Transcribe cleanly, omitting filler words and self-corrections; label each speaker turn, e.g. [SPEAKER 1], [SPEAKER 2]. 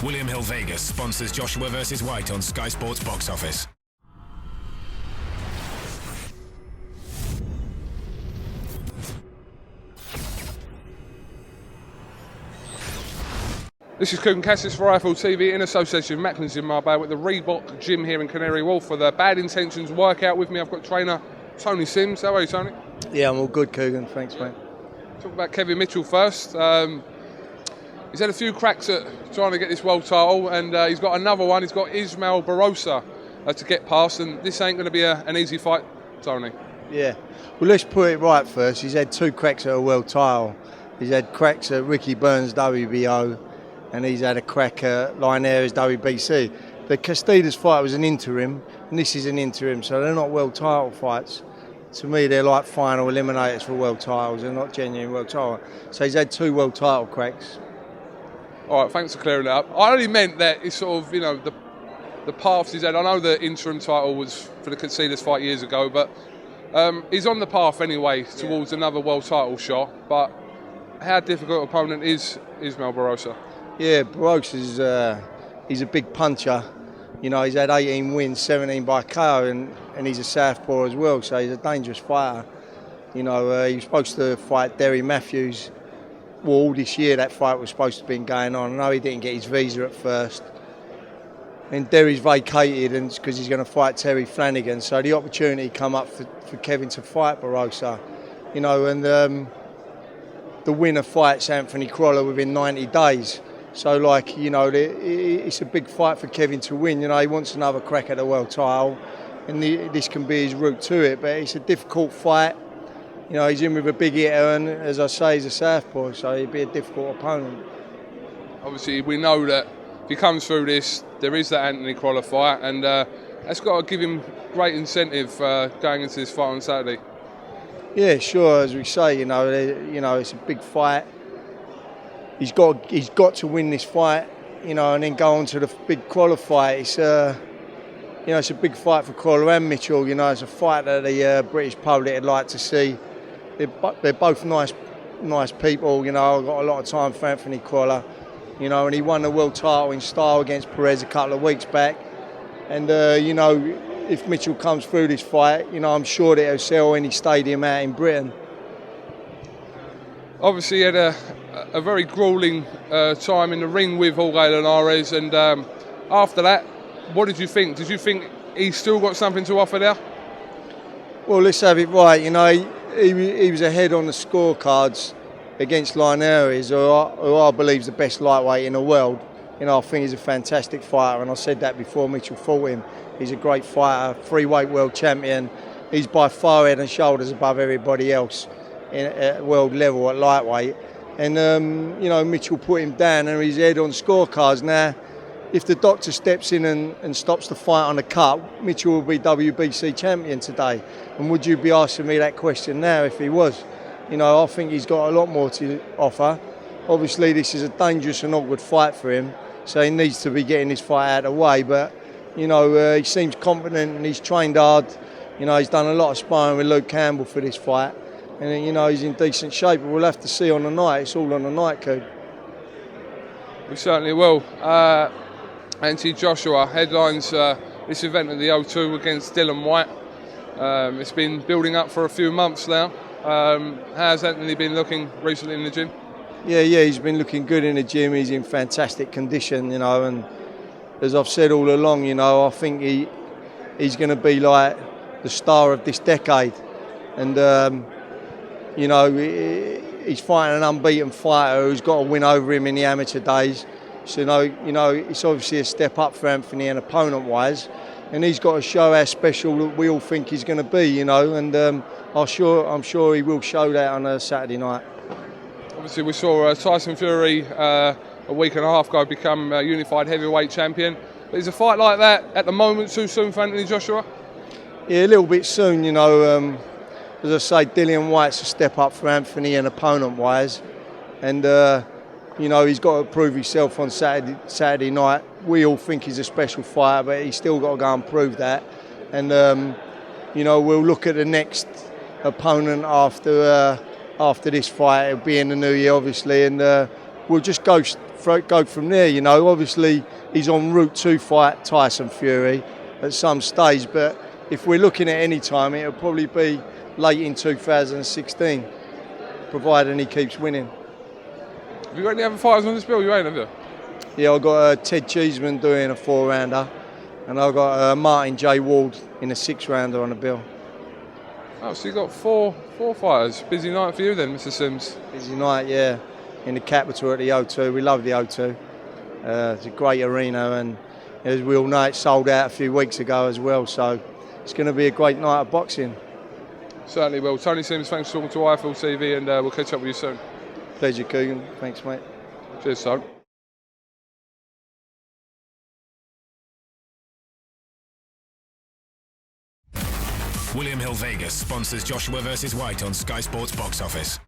[SPEAKER 1] William Hill Vegas sponsors Joshua vs. White on Sky Sports Box Office.
[SPEAKER 2] This is Kugan Cassis for Rifle TV in association with Macklin's in Marbella with the Reebok gym here in Canary Wharf for the Bad Intentions workout. With me I've got trainer Tony Sims. How are you, Tony?
[SPEAKER 3] Yeah, I'm all good, Kugan. Thanks, mate.
[SPEAKER 2] Talk about Kevin Mitchell first. He's had a few cracks at trying to get this world title, and he's got another one. He's got ISMAEL Barroso to get past, and this ain't going to be an easy fight, Tony.
[SPEAKER 3] Yeah. Well, let's put it right first. He's had 2 cracks at a world title. He's had cracks at Ricky Burns' WBO, and he's had a crack at Linares' WBC. The Castidas fight was an interim, and this is an interim, so they're not world title fights. To me, they're like final eliminators for world titles. They're not genuine world title. So he's had 2 world title cracks.
[SPEAKER 2] All right, thanks for clearing that up. I only meant that it's sort of, you know, the paths he's had. I know the interim title was for the Castidas fight years ago, but he's on the path anyway towards another world title shot. But how difficult opponent is ISMAEL Barroso? Yeah,
[SPEAKER 3] Barroso's he's a big puncher. You know, he's had 18 wins, 17 by KO, and he's a southpaw as well, so he's a dangerous fighter. You know, he was supposed to fight Derry Matthews. Well, all this year that fight was supposed to have been going on. I know he didn't get his visa at first. And Derry's vacated and because he's going to fight Terry Flanagan, so the opportunity come up for Kevin to fight Barroso. You know, and the winner fights Anthony Crolla within 90 days. So, like, you know, it's a big fight for Kevin to win. You know, he wants another crack at the world title, and this can be his route to it. But it's a difficult fight. You know, he's in with a big hitter, and as I say, he's a southpaw, so he'd be a difficult opponent.
[SPEAKER 2] Obviously, we know that if he comes through this, there is that Anthony Crolla fight, and that's got to give him great incentive going into this fight on Saturday.
[SPEAKER 3] Yeah, sure. As we say, you know, it's a big fight. He's got to win this fight, you know, and then go on to the big Crolla fight. It's it's a big fight for Crolla and Mitchell. You know, it's a fight that the British public would like to see. They're both nice people. You know, I've got a lot of time for Anthony Crolla. You know, and he won the world title in style against Perez a couple of weeks back. And you know, if Mitchell comes through this fight, you know, I'm sure that he'll sell any stadium out in Britain.
[SPEAKER 2] Obviously, he had a very gruelling time in the ring with Jorge Linares, and after that, what did you think? Did you think he's still got something to offer there?
[SPEAKER 3] Well, let's have it right. You know, he was ahead on the scorecards against Linares, who I believe is the best lightweight in the world. You know, I think he's a fantastic fighter, and I said that before Mitchell fought him. He's a great fighter, free-weight world champion. He's by far head and shoulders above everybody else at world level at lightweight. And, you know, Mitchell put him down and he's head on scorecards. Now, if the doctor steps in and stops the fight on the cup, Mitchell will be WBC champion today. And would you be asking me that question now if he was? You know, I think he's got a lot more to offer. Obviously, this is a dangerous and awkward fight for him, so he needs to be getting this fight out of the way. But, you know, he seems confident and he's trained hard. You know, he's done a lot of sparring with Luke Campbell for this fight. And, you know, he's in decent shape. But we'll have to see on the night. It's all on the night, Coop.
[SPEAKER 2] We certainly will. Anthony Joshua headlines this event at the O2 against DILLIAN WHYTE. It's been building up for a few months now. How's Anthony been looking recently in the gym?
[SPEAKER 3] Yeah, he's been looking good in the gym. He's in fantastic condition, you know, and as I've said all along, you know, I think he's going to be like the star of this decade. And, you know, he's fighting an unbeaten fighter who's got a win over him in the amateur days. So, you know, it's obviously a step up for Anthony and opponent-wise. And he's got to show how special we all think he's going to be, you know, and I'm sure he will show that on a Saturday night.
[SPEAKER 2] Obviously, we saw Tyson Fury a week and a half ago become unified heavyweight champion. But is a fight like that at the moment too soon for Anthony Joshua?
[SPEAKER 3] Yeah, a little bit soon, you know. As I say, DILLIAN WHYTE's a step up for Anthony and opponent-wise. And, you know, he's got to prove himself on Saturday night. We all think he's a special fighter, but he's still got to go and prove that. And, you know, we'll look at the next opponent after this fight. It'll be in the new year, obviously, and we'll just go go from there. You know, obviously he's en route to fight Tyson Fury at some stage, but if we're looking at any time, it'll probably be late in 2016, providing he keeps winning.
[SPEAKER 2] Have you got any other fighters on this bill? You ain't, have you?
[SPEAKER 3] Yeah, I've got Ted Cheeseman doing a 4-rounder, and I've got Martin J. Ward in a 6-rounder on the bill.
[SPEAKER 2] Oh, so you got four fighters. Busy night for you then, Mr. Sims.
[SPEAKER 3] Busy night, yeah, in the capital at the O2. We love the O2. It's a great arena, and as we all know, it sold out a few weeks ago as well, so it's going to be a great night of boxing.
[SPEAKER 2] Certainly will. Tony Sims, thanks for talking to IFL TV, and we'll catch up with you soon.
[SPEAKER 3] Pleasure, Coogan. Thanks, mate.
[SPEAKER 2] Cheers, son.
[SPEAKER 1] William Hill Vegas sponsors Joshua vs. White on Sky Sports Box Office.